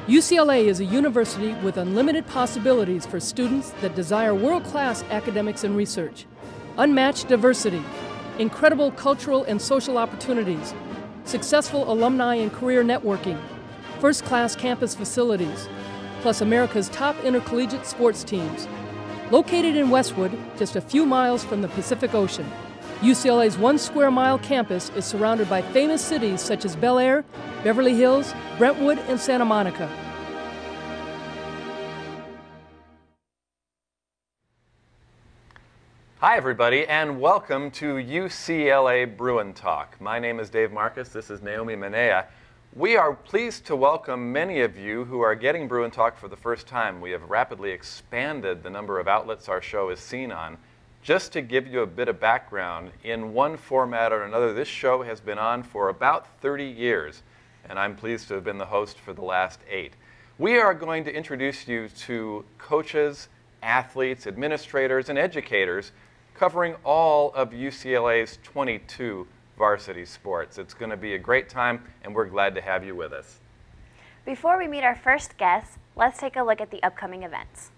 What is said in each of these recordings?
UCLA is a university with unlimited possibilities for students that desire world-class academics and research, unmatched diversity, incredible cultural and social opportunities, successful alumni and career networking, first-class campus facilities, plus America's top intercollegiate sports teams. Located in Westwood, just a few miles from the Pacific Ocean, UCLA's 1 square mile campus is surrounded by famous cities such as Bel Air, Beverly Hills, Brentwood, and Santa Monica. Hi everybody, and welcome to UCLA Bruin Talk. My name is Dave Marcus, this is Naomi Manea. We are pleased to welcome many of you who are getting Bruin Talk for the first time. We have rapidly expanded the number of outlets our show is seen on. Just to give you a bit of background, in one format or another, this show has been on for about 30 years, and I'm pleased to have been the host for the last 8. We are going to introduce you to coaches, athletes, administrators, and educators covering all of UCLA's 22 varsity sports. It's going to be a great time, and we're glad to have you with us. Before we meet our first guest, let's take a look at the upcoming events.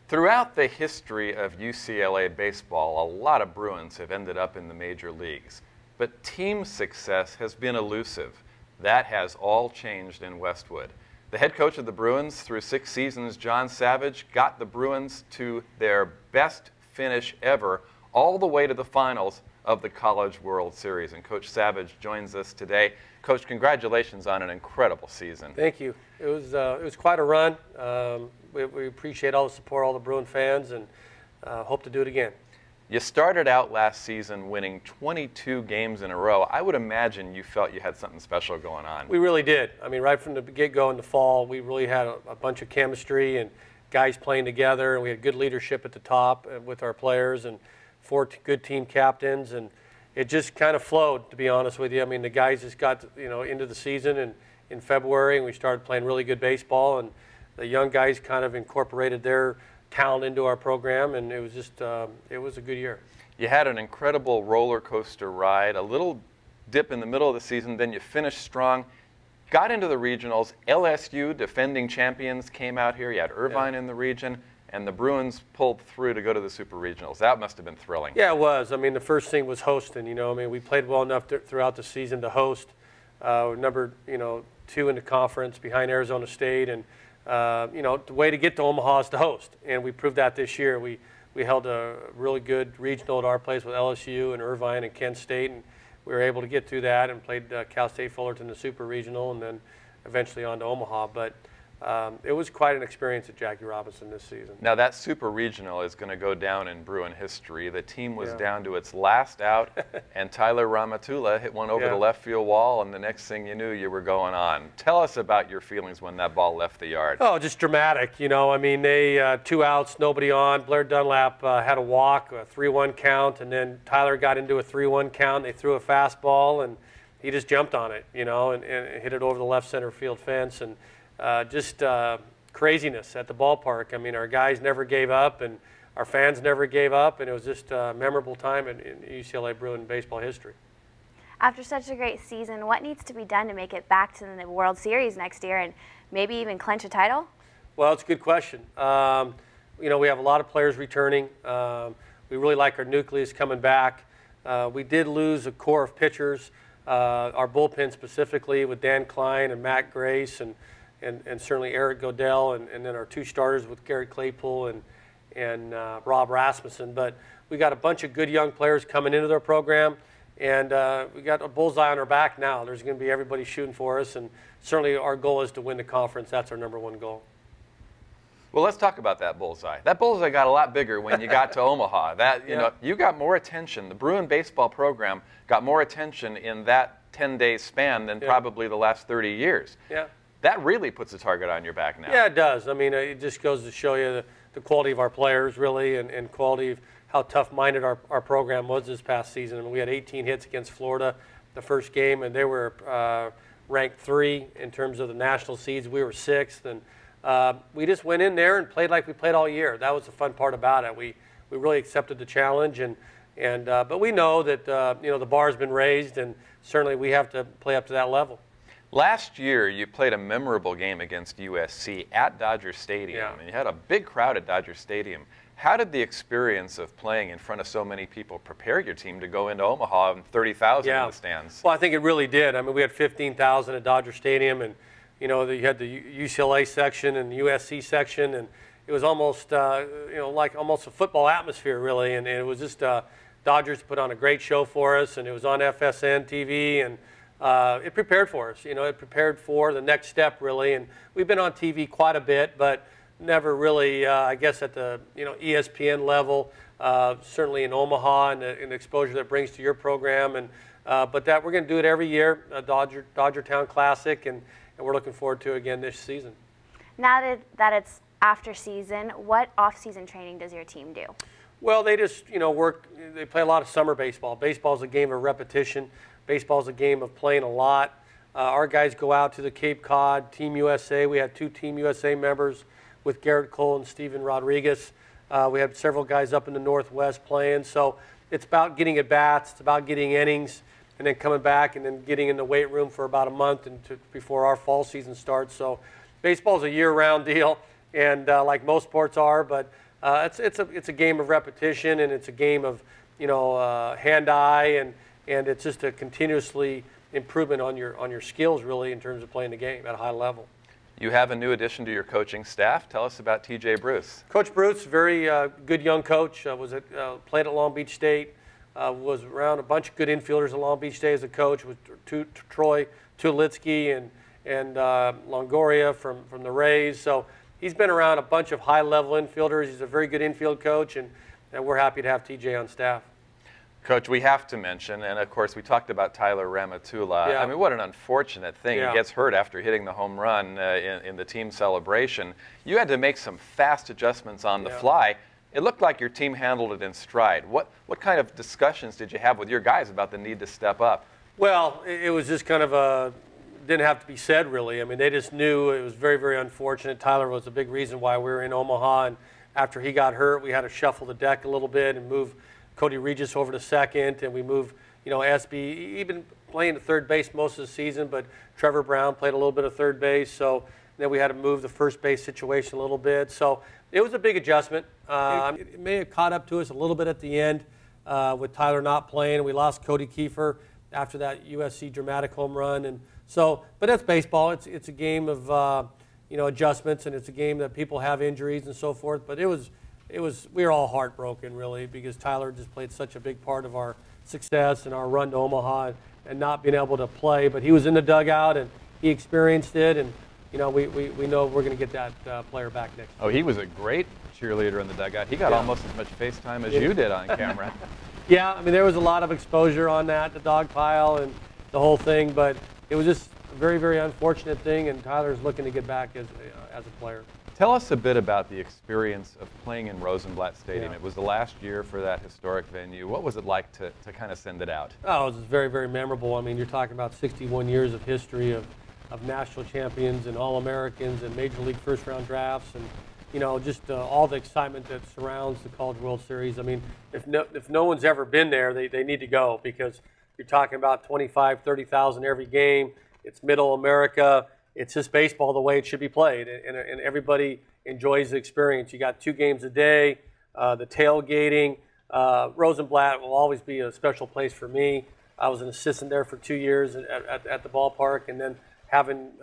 Throughout the history of UCLA baseball, a lot of Bruins have ended up in the major leagues. But team success has been elusive. That has all changed in Westwood. The head coach of the Bruins through 6 seasons, John Savage, got the Bruins to their best finish ever, all the way to the finals of the College World Series. And Coach Savage joins us today. Coach, congratulations on an incredible season. Thank you. It was quite a run. We appreciate all the support, all the Bruin fans, and hope to do it again. You started out last season winning 22 games in a row. I would imagine you felt you had something special going on. We really did. I mean, right from the get-go in the fall, we really had a bunch of chemistry and guys playing together, and we had good leadership at the top with our players and 4 good team captains, and it just kind of flowed, to be honest with you. I mean, the guys just got into the season in February, and we started playing really good baseball, and the young guys kind of incorporated their talent into our program, and it was just it was a good year. You had an incredible roller coaster ride, a little dip in the middle of the season, then you finished strong, got into the regionals. LSU, defending champions, came out here. You had Irvine in the region, and the Bruins pulled through to go to the super regionals. That must have been thrilling. Yeah, it was. I mean, the first thing was hosting. I mean, we played well enough throughout the season to host. Number 2 in the conference behind Arizona State, and the way to get to Omaha is to host, and we proved that this year. We held a really good regional at our place with LSU and Irvine and Kent State, and we were able to get through that and played Cal State Fullerton, the super regional, and then eventually on to Omaha. But it was quite an experience at Jackie Robinson this season. Now that super regional is going to go down in Bruin history. The team was down to its last out, and Tyler Ramatula hit one over the left field wall, and the next thing you knew, you were going on. Tell us about your feelings when that ball left the yard. Oh, just dramatic. I mean, they 2 outs, nobody on. Blair Dunlap had a walk, a 3-1 count, and then Tyler got into a 3-1 count. They threw a fastball, and he just jumped on it, and hit it over the left center field fence, and just craziness at the ballpark. I mean, our guys never gave up, and our fans never gave up, and it was just a memorable time in UCLA Bruin baseball history. After such a great season, what needs to be done to make it back to the World Series next year and maybe even clinch a title? Well, it's a good question. We have a lot of players returning. We really like our nucleus coming back. We did lose a core of pitchers, our bullpen specifically with Dan Klein and Matt Grace and certainly Eric Godell, and then our 2 starters with Garrett Claypool and Rob Rasmussen. But we got a bunch of good young players coming into their program, and we got a bullseye on our back now. There's going to be everybody shooting for us, and certainly our goal is to win the conference. That's our #1 goal. Well, let's talk about that bullseye. That bullseye got a lot bigger when you got to Omaha. You got more attention. The Bruin baseball program got more attention in that 10-day span than probably the last 30 years. Yeah. That really puts a target on your back now. Yeah, it does. I mean, it just goes to show you the quality of our players, really, and quality of how tough-minded our program was this past season. I mean, we had 18 hits against Florida the first game, and they were ranked 3 in terms of the national seeds. We were 6th, and we just went in there and played like we played all year. That was the fun part about it. We really accepted the challenge, but we know that the bar's been raised, and certainly we have to play up to that level. Last year, you played a memorable game against USC at Dodger Stadium, and you had a big crowd at Dodger Stadium. How did the experience of playing in front of so many people prepare your team to go into Omaha and 30,000 in the stands? Well, I think it really did. I mean, we had 15,000 at Dodger Stadium, and you had the UCLA section and the USC section, and it was almost like almost a football atmosphere, really. And it was just Dodgers put on a great show for us, and it was on FSN TV, and it prepared for us. It prepared for the next step, really. And we've been on TV quite a bit, but never really, I guess, at the ESPN level. Certainly in Omaha and the exposure that brings to your program, but that we're going to do it every year, Dodger Town Classic, and we're looking forward to it again this season. Now that it's after season, what off-season training does your team do? Well, they just work. They play a lot of summer baseball. Baseball is a game of repetition. Baseball is a game of playing a lot. Our guys go out to the Cape Cod, Team USA. We had 2 Team USA members with Garrett Cole and Steven Rodriguez. We had several guys up in the Northwest playing. So it's about getting at bats. It's about getting innings, and then coming back and then getting in the weight room for about a month before our fall season starts. So baseball is a year-round deal, and like most sports are, but it's a game of repetition, and it's a game of hand-eye, and it's just a continuously improvement on your skills, really, in terms of playing the game at a high level. You have a new addition to your coaching staff. Tell us about T.J. Bruce. Coach Bruce, very good young coach. Played at Long Beach State. Was around a bunch of good infielders at Long Beach State as a coach with Troy Tulowitzki and Longoria from the Rays. So he's been around a bunch of high-level infielders. He's a very good infield coach, and we're happy to have TJ on staff. Coach, we have to mention, and of course we talked about Tyler Ramatula. Yeah. I mean, what an unfortunate thing. Yeah. He gets hurt after hitting the home run in the team celebration. You had to make some fast adjustments on the fly. It looked like your team handled it in stride. What kind of discussions did you have with your guys about the need to step up? Well, it was just kind of didn't have to be said, really. I mean, they just knew it was very, very unfortunate. Tyler was a big reason why we were in Omaha, and after he got hurt, we had to shuffle the deck a little bit and move Cody Regis over to second, and we moved, SB, even playing at third base most of the season, but Trevor Brown played a little bit of third base, so then we had to move the first base situation a little bit. So it was a big adjustment. It may have caught up to us a little bit at the end with Tyler not playing. We lost Cody Kiefer after that USC dramatic home run, and so, but that's baseball. It's a game of adjustments, and it's a game that people have injuries and so forth. But we were all heartbroken, really, because Tyler just played such a big part of our success and our run to Omaha and not being able to play. But he was in the dugout, and he experienced it, and we know we're going to get that player back next year. Oh, he was a great cheerleader in the dugout. He got almost as much face time as you did on camera. Yeah, I mean, there was a lot of exposure on that, the dog pile and the whole thing, but it was just a very, very unfortunate thing, and Tyler's looking to get back as a player. Tell us a bit about the experience of playing in Rosenblatt Stadium. Yeah. It was the last year for that historic venue. What was it like to kind of send it out? Oh, it was very, very memorable. I mean, you're talking about 61 years of history of national champions and All-Americans and Major League first-round drafts, and just all the excitement that surrounds the College World Series. I mean, if no one's ever been there, they need to go, because You're talking about 25, 30,000 every game. It's middle America. It's just baseball the way it should be played, and everybody enjoys the experience. You got 2 games a day, the tailgating. Rosenblatt will always be a special place for me. I was an assistant there for 2 years at the ballpark, and then having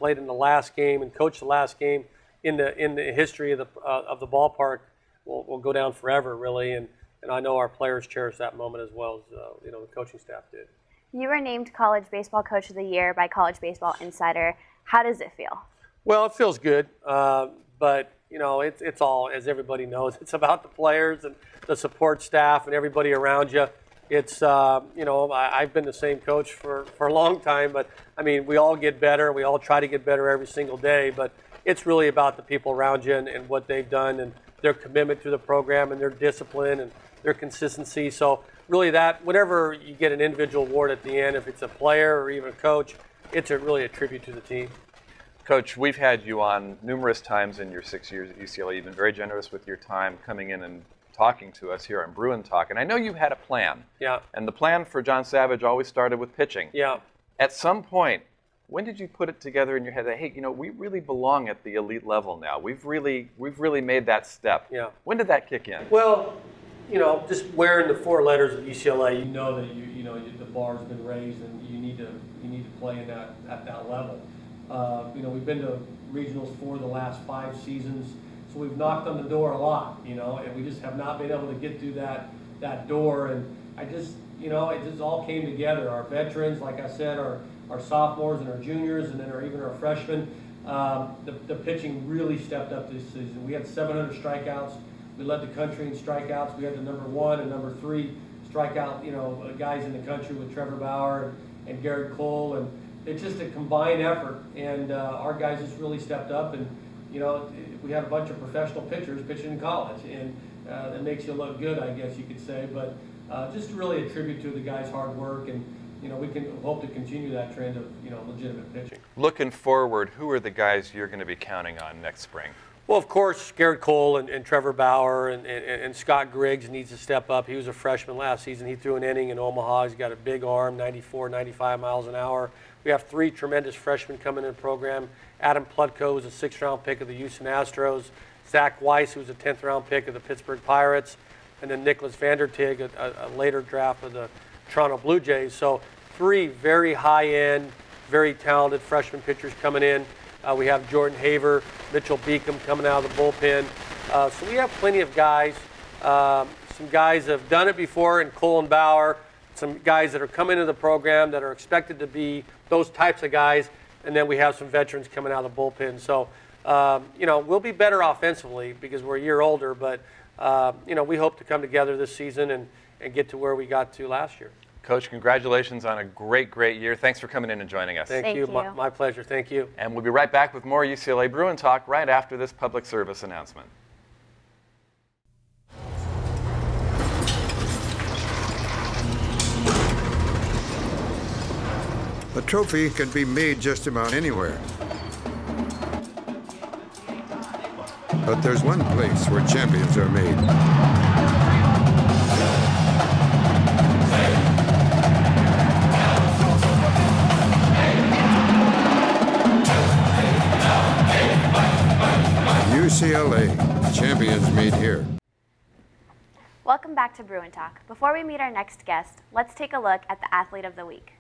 played in the last game and coached the last game in the history of the ballpark will go down forever, really. And I know our players cherish that moment as well as the coaching staff did. You were named College Baseball Coach of the Year by College Baseball Insider. How does it feel? Well, it feels good, but it's all, as everybody knows, it's about the players and the support staff and everybody around you. It's I've been the same coach for a long time, but I mean, we all get better. We all try to get better every single day, but it's really about the people around you and what they've done and their commitment to the program and their discipline and their consistency. So really that, whenever you get an individual award at the end, if it's a player or even a coach, it's really a tribute to the team. Coach, we've had you on numerous times in your 6 years at UCLA. You've been very generous with your time coming in and talking to us here on Bruin Talk. And I know you had a plan. Yeah. And the plan for John Savage always started with pitching. Yeah. At some point, when did you put it together in your head that, hey, we really belong at the elite level now? We've really made that step. Yeah. When did that kick in? Well, just wearing the 4 letters of UCLA, you know that the bar's been raised and you need to play at that level. We've been to regionals for the last 5 seasons, so we've knocked on the door a lot, and we just have not been able to get through that door. And it just all came together. Our veterans, like I said, our sophomores and our juniors, and then even our freshmen, the pitching really stepped up this season. We had 700 strikeouts. We led the country in strikeouts. We had the number 1 and number 3 strikeout, guys in the country with Trevor Bauer and Garrett Cole, and it's just a combined effort. And our guys just really stepped up, and we had a bunch of professional pitchers pitching in college, and it makes you look good, I guess you could say. But just really a tribute to the guys' hard work, and we can hope to continue that trend of legitimate pitching. Looking forward, who are the guys you're going to be counting on next spring? Well, of course, Garrett Cole and Trevor Bauer and Scott Griggs needs to step up. He was a freshman last season. He threw an inning in Omaha. He's got a big arm, 94, 95 miles an hour. We have 3 tremendous freshmen coming in the program. Adam Plutko was a 6th-round pick of the Houston Astros. Zach Weiss, who was a 10th-round pick of the Pittsburgh Pirates. And then Nicholas Vandertig, a later draft of the Toronto Blue Jays. So 3 very high-end, very talented freshman pitchers coming in. We have Jordan Haver, Mitchell Beacom coming out of the bullpen. So we have plenty of guys. Some guys have done it before in Cole and Bauer. Some guys that are coming into the program that are expected to be those types of guys. And then we have some veterans coming out of the bullpen. So, we'll be better offensively because we're a year older. But, we hope to come together this season and get to where we got to last year. Coach, congratulations on a great, great year. Thanks for coming in and joining us. Thank you. My pleasure. Thank you. And we'll be right back with more UCLA Bruin Talk right after this public service announcement. A trophy can be made just about anywhere. But there's one place where champions are made. UCLA, champions made here. Welcome back to Bruin Talk. Before we meet our next guest, let's take a look at the Athlete of the Week.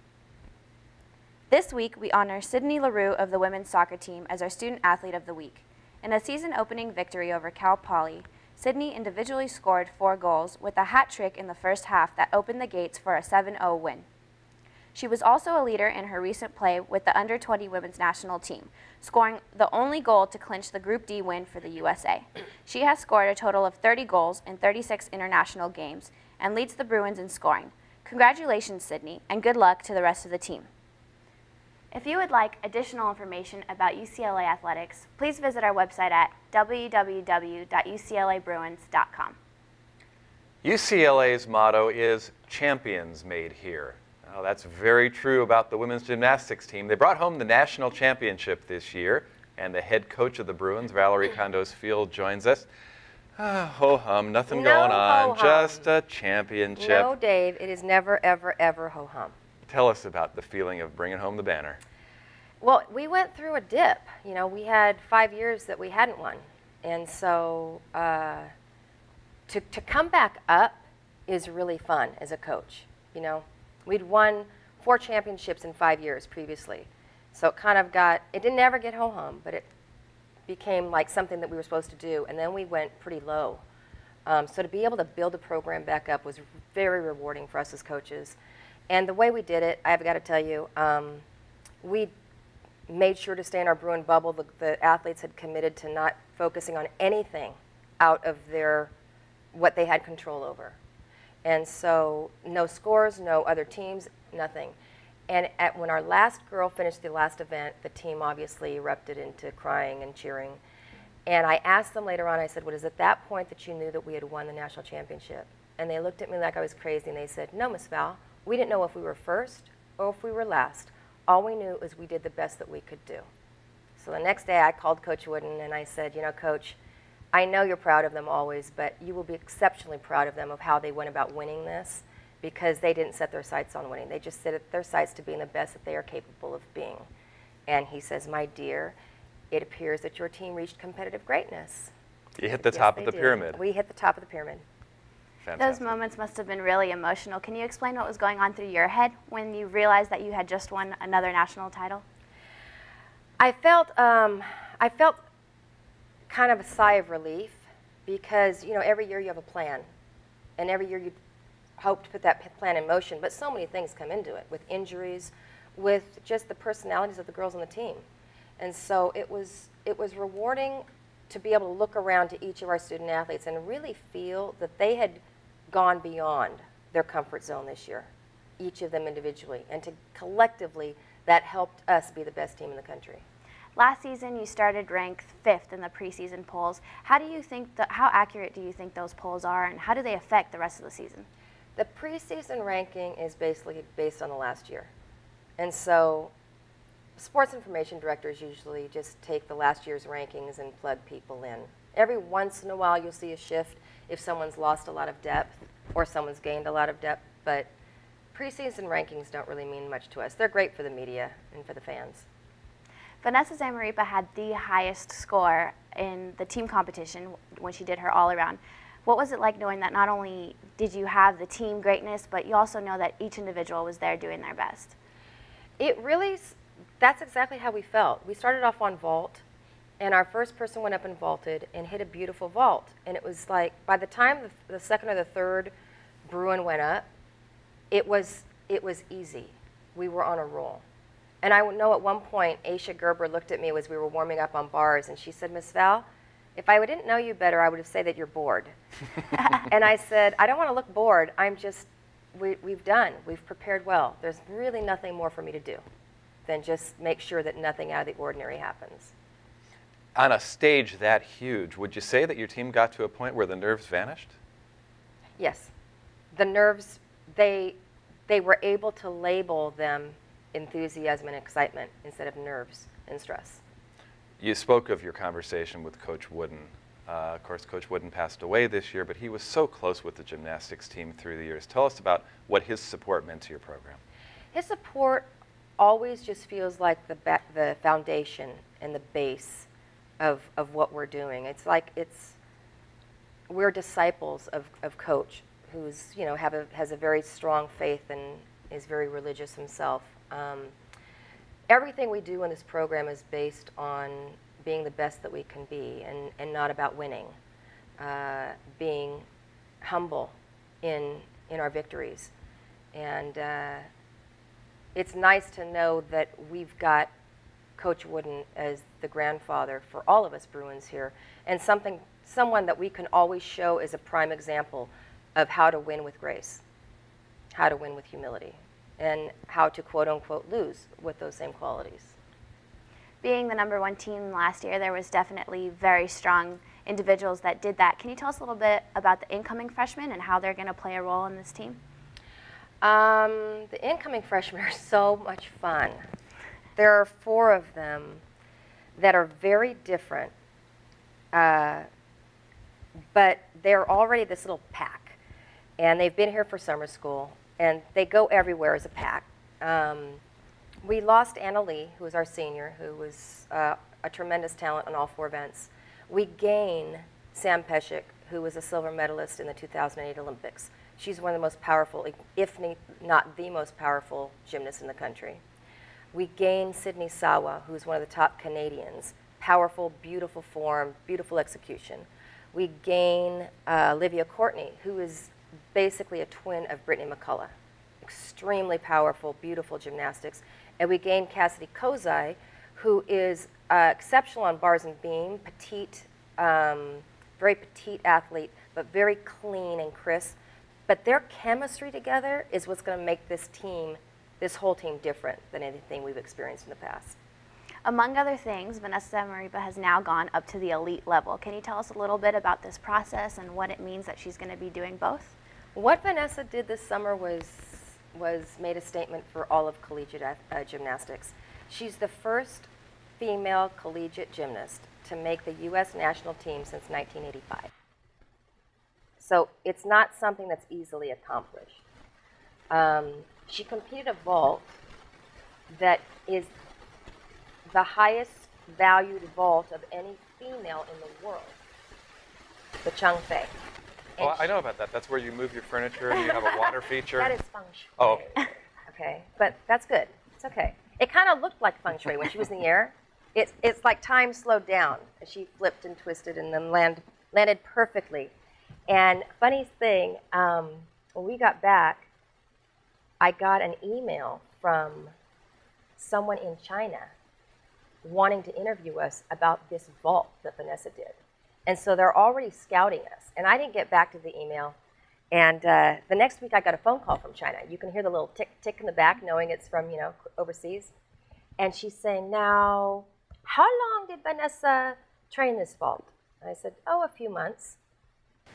This week, we honor Sydney Leroux of the women's soccer team as our Student Athlete of the Week. In a season-opening victory over Cal Poly, Sydney individually scored 4 goals with a hat trick in the first half that opened the gates for a 7-0 win. She was also a leader in her recent play with the under-20 women's national team, scoring the only goal to clinch the Group D win for the USA. She has scored a total of 30 goals in 36 international games and leads the Bruins in scoring. Congratulations, Sydney, and good luck to the rest of the team. If you would like additional information about UCLA athletics, please visit our website at www.uclabruins.com. UCLA's motto is champions made here. Now, that's very true about the women's gymnastics team. They brought home the national championship this year, and the head coach of the Bruins, Valorie Kondos Field, joins us. Ho-hum, nothing No going on, ho-hum. just a championship. No, Dave, it is never, ever, ever ho-hum. Tell us about the feeling of bringing home the banner. Well, we went through a dip. You know, we had 5 years that we hadn't won. And so to come back up is really fun as a coach. You know, we'd won 4 championships in 5 years previously. So it kind of it didn't ever get ho-hum, but it became like something that we were supposed to do. And then we went pretty low. So to be able to build the program back up was very rewarding for us as coaches. And the way we did it, I've got to tell you, we made sure to stay in our Bruin bubble. The athletes had committed to not focusing on anything out of what they had control over. And so no scores, no other teams, nothing. And when our last girl finished the last event, the team obviously erupted into crying and cheering. And I asked them later on, I said, "What is at that point that you knew that we had won the national championship?" And they looked at me like I was crazy, and they said, "No, Miss Val, we didn't know if we were first or if we were last. All we knew is we did the best that we could do." So the next day I called Coach Wooden and I said, "You know, Coach, I know you're proud of them always, but you will be exceptionally proud of them of how they went about winning this, because they didn't set their sights on winning. They just set their sights to being the best that they are capable of being." And he says, "My dear, it appears that your team reached competitive greatness." You hit the top of the pyramid. We hit the top of the pyramid. Fantastic. Those moments must have been really emotional. Can you explain what was going on through your head when you realized that you had just won another national title? I felt kind of a sigh of relief, because you know, every year you have a plan, and every year you hope to put that plan in motion, but so many things come into it, with injuries, with just the personalities of the girls on the team. And so it was rewarding to be able to look around to each of our student athletes and really feel that they had gone beyond their comfort zone this year, each of them individually, and to collectively that helped us be the best team in the country. Last season, you started ranked 5th in the preseason polls. How accurate do you think those polls are, and how do they affect the rest of the season? The preseason ranking is basically based on the last year. And so sports information directors usually just take the last year's rankings and plug people in. Every once in a while you'll see a shift if someone's lost a lot of depth or someone's gained a lot of depth, but preseason rankings don't really mean much to us. They're great for the media and for the fans. Vanessa Zamaripa had the highest score in the team competition when she did her all-around. What was it like knowing that not only did you have the team greatness, but you also know that each individual was there doing their best? That's exactly how we felt. We started off on vault, and our first person went up and vaulted and hit a beautiful vault. And it was like, by the time the second or the third Bruin went up, it was easy. We were on a roll. And I know at one point, Aisha Gerber looked at me as we were warming up on bars, and she said, "Miss Val, if I didn't know you better, I would have said that you're bored." And I said, "I don't want to look bored. We've prepared well. There's really nothing more for me to do than just make sure that nothing out of the ordinary happens." On a stage that huge, would you say that your team got to a point where the nerves vanished? Yes. The nerves, they were able to label them enthusiasm and excitement instead of nerves and stress. You spoke of your conversation with Coach Wooden. Of course, Coach Wooden passed away this year, but he was so close with the gymnastics team through the years. Tell us about what his support meant to your program. His support always just feels like the foundation and the base of what we're doing. It's like we're disciples of Coach, who's, you know, has a very strong faith and is very religious himself. Everything we do in this program is based on being the best that we can be, and not about winning. Being humble in our victories. And it's nice to know that we've got Coach Wooden as the grandfather for all of us Bruins here, and someone that we can always show as a prime example of how to win with grace, how to win with humility, and how to quote-unquote lose with those same qualities. Being the #1 team last year, there was definitely very strong individuals that did that. Can you tell us a little bit about the incoming freshmen and how they're going to play a role in this team? The incoming freshmen are so much fun. There are 4 of them that are very different but they're already this little pack. And they've been here for summer school, and they go everywhere as a pack. We lost Anna Lee, who was our senior, who was a tremendous talent on all 4 events. We gain Sam Peshek, who was a silver medalist in the 2008 Olympics. She's one of the most powerful, if not the most powerful gymnast in the country. We gain Sydney Sawa, who's one of the top Canadians. Powerful, beautiful form, beautiful execution. We gain Olivia Courtney, who is basically a twin of Brittany McCullough. Extremely powerful, beautiful gymnastics. And we gain Cassidy Kozai, who is exceptional on bars and beam, petite, very petite athlete, but very clean and crisp. But their chemistry together is what's going to make this team, this whole team, different than anything we've experienced in the past. Among other things, Vanessa Mariba has now gone up to the elite level. Can you tell us a little bit about this process and what it means that she's going to be doing both? What Vanessa did this summer was made a statement for all of collegiate gymnastics. She's the first female collegiate gymnast to make the U.S. national team since 1985. So it's not something that's easily accomplished. She competed a vault that is the highest valued vault of any female in the world, the Chung Fei. Oh, I know about that. That's where you move your furniture and you have a water feature. That is feng shui. Oh, okay. Okay, but that's good. It's okay. It kind of looked like feng shui when she was in the air. It's like time slowed down as she flipped and twisted and then landed perfectly. And funny thing, when we got back, I got an email from someone in China wanting to interview us about this vault that Vanessa did. And so they're already scouting us. And I didn't get back to the email. And the next week I got a phone call from China. You can hear the little tick, tick in the back, knowing it's from, overseas. And she's saying, now, how long did Vanessa train this vault? And I said, oh, a few months.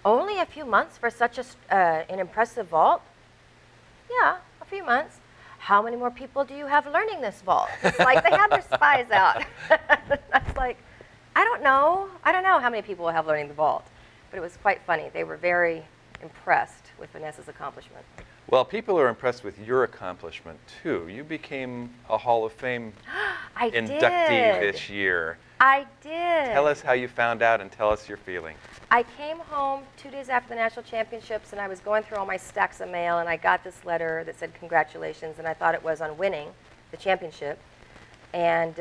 Only a few months for such an impressive vault? Yeah, a few months. How many more people do you have learning this vault? It's like they have their spies out. I was like, I don't know how many people will have learning the vault. But it was quite funny. They were very impressed with Vanessa's accomplishment. Well, people are impressed with your accomplishment, too. You became a Hall of Fame inductee this year. I did. Tell us how you found out and tell us your feeling. I came home 2 days after the national championships, and I was going through all my stacks of mail, and I got this letter that said congratulations, and I thought it was on winning the championship. And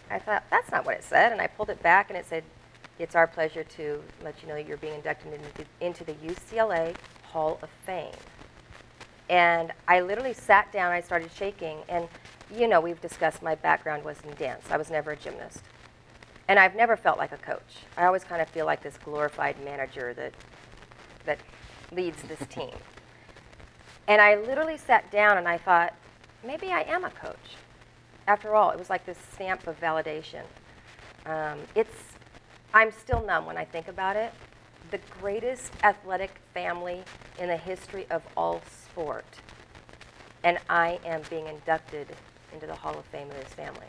I thought, that's not what it said, and I pulled it back, and it said, it's our pleasure to let you know that you're being inducted into the UCLA Hall of Fame. And I literally sat down, I started shaking, and we've discussed my background was in dance. I was never a gymnast. And I've never felt like a coach. I always kind of feel like this glorified manager that leads this team. And I literally sat down and I thought, maybe I am a coach. After all, it was like this stamp of validation. I'm still numb when I think about it. The greatest athletic family in the history of all sport. And I am being inducted into the Hall of Fame of this family.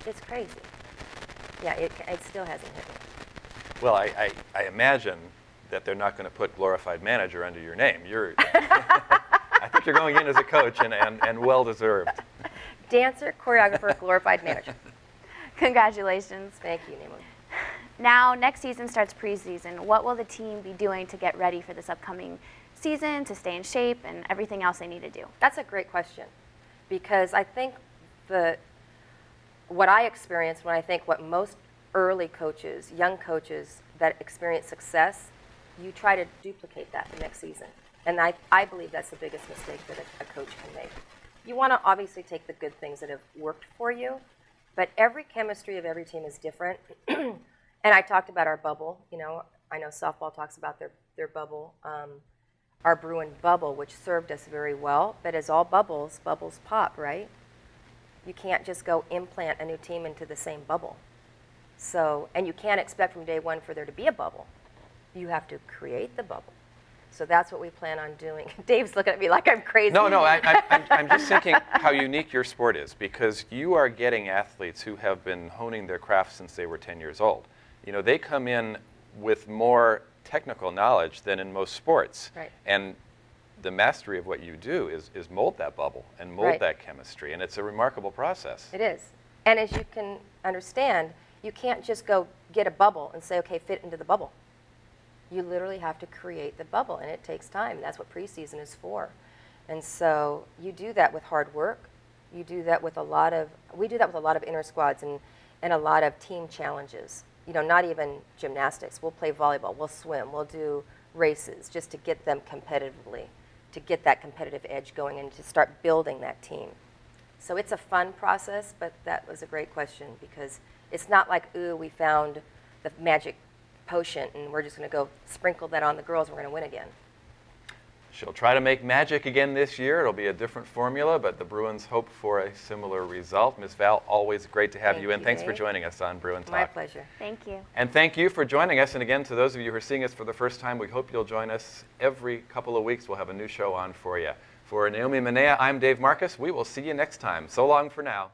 It's crazy. Yeah, it still hasn't hit me. Well, I imagine that they're not going to put glorified manager under your name. I think you're going in as a coach and well-deserved. Dancer, choreographer, glorified manager. Congratulations. Thank you, Naomi. Now, next season starts preseason. What will the team be doing to get ready for this upcoming season, to stay in shape, and everything else they need to do? That's a great question, because I think what I experienced when I think what most early coaches, young coaches that experience success, you try to duplicate that the next season. And I believe that's the biggest mistake that a coach can make. You want to obviously take the good things that have worked for you, but every chemistry of every team is different. And I talked about our bubble. I know softball talks about their bubble, our Bruin bubble, which served us very well. But as all bubbles pop, right? You can't just go implant a new team into the same bubble. So, and you can't expect from day one for there to be a bubble. You have to create the bubble. So that's what we plan on doing. Dave's looking at me like I'm crazy. No, I'm just thinking how unique your sport is, because you are getting athletes who have been honing their craft since they were 10 years old. They come in with more technical knowledge than in most sports. Right. And the mastery of what you do is mold that bubble and mold Right. that chemistry, and it's a remarkable process. It is. And as you can understand, you can't just go get a bubble and say, okay, fit into the bubble. You literally have to create the bubble, and it takes time. And that's what preseason is for. And so you do that with hard work. You do that with we do that with a lot of inter squads and a lot of team challenges. You know, not even gymnastics. We'll play volleyball, we'll swim, we'll do races just to get them competitively, to get that competitive edge going and to start building that team. So it's a fun process, but that was a great question because it's not like, ooh, we found the magic potion and we're just going to go sprinkle that on the girls and we're going to win again. She'll try to make magic again this year. It'll be a different formula, but the Bruins hope for a similar result. Ms. Val, always great to have you in. Thanks for joining us on Bruin Talk. My pleasure. Thank you. And thank you for joining us. And again, to those of you who are seeing us for the first time, we hope you'll join us every couple of weeks. We'll have a new show on for you. For Naomi Manea, I'm Dave Marcus. We will see you next time. So long for now.